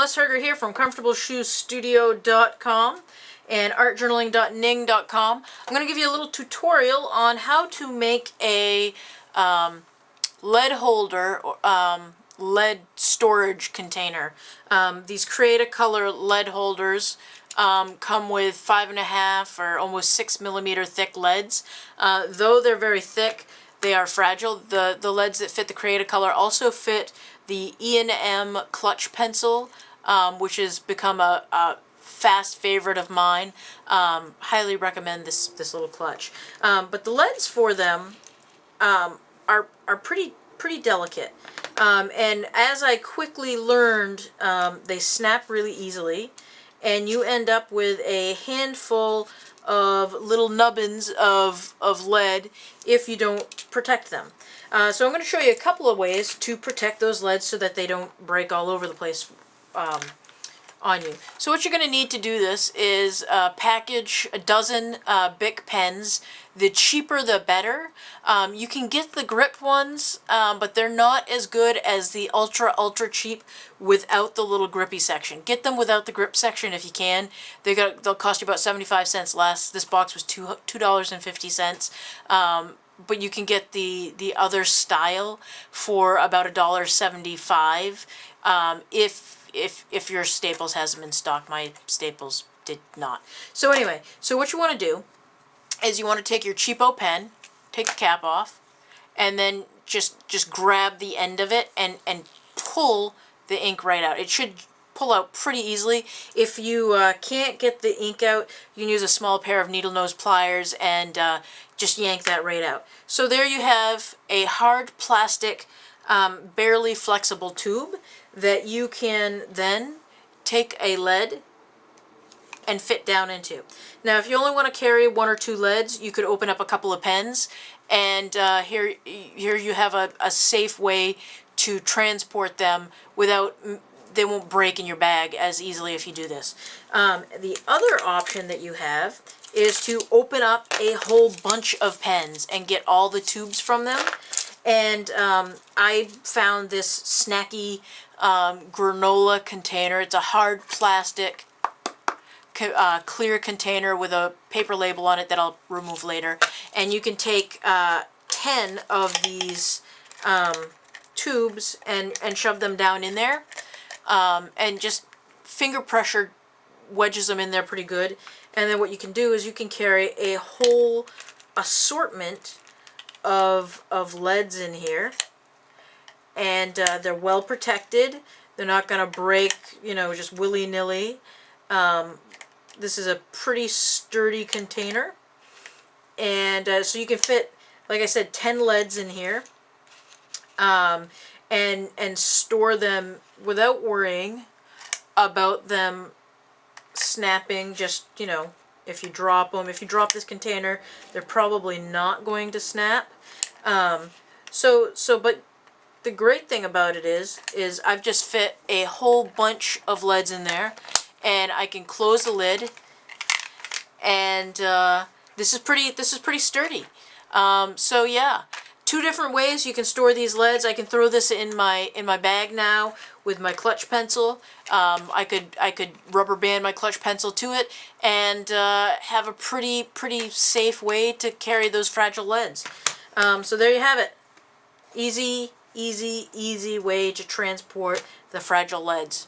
Musburger here from ComfortableShoeStudio.com and ArtJournaling.ning.com. I'm going to give you a little tutorial on how to make a lead holder, lead storage container. These Create-A-Color lead holders come with 5.5 or almost 6 millimeter thick leads. Though they're very thick, they are fragile. The leads that fit the Create-A-Color also fit the E&M clutch pencil, which has become a fast favorite of mine. Highly recommend this little clutch. But the leads for them are pretty delicate. And as I quickly learned, they snap really easily, and you end up with a handful of little nubbins of lead if you don't protect them. So I'm going to show you a couple of ways to protect those leads so that they don't break all over the place on you. So what you're going to need to do this is package a dozen Bic pens. The cheaper the better. You can get the grip ones, but they're not as good as the ultra cheap without the little grippy section. Get them without the grip section if you can. They'll cost you about 75 cents less. This box was $2.50. But you can get the other style for about $1.75 if your Staples has them in stock. My Staples did not. So anyway, so what you want to do is you want to take your cheapo pen, take the cap off, and then just grab the end of it and pull the ink right out. It should pull out pretty easily. If you can't get the ink out, you can use a small pair of needle nose pliers and just yank that right out. So there you have a hard plastic, barely flexible tube that you can then take a lead and fit down into. Now if you only want to carry 1 or 2 leads, you could open up a couple of pens, and here you have a safe way to transport them without, they won't break in your bag as easily if you do this. The other option that you have is to open up a whole bunch of pens and get all the tubes from them. And I found this Snaque granola container. It's a hard plastic clear container with a paper label on it that I'll remove later. And you can take 10 of these tubes and shove them down in there. And just finger pressure wedges them in there pretty good. And then what you can do is you can carry a whole assortment of leads in here, and they're well protected. They're not going to break, you know, just willy-nilly. This is a pretty sturdy container, and so you can fit, like I said, 10 leads in here, and store them without worrying about them snapping. Just, you know, if you drop them, if you drop this container, they're probably not going to snap. But the great thing about it is I've just fit a whole bunch of leads in there, and I can close the lid, and this is pretty sturdy. So yeah, 2 different ways you can store these leads. I can throw this in my bag now with my clutch pencil. I could rubber band my clutch pencil to it and have a pretty safe way to carry those fragile leads. So there you have it. Easy way to transport the fragile leads.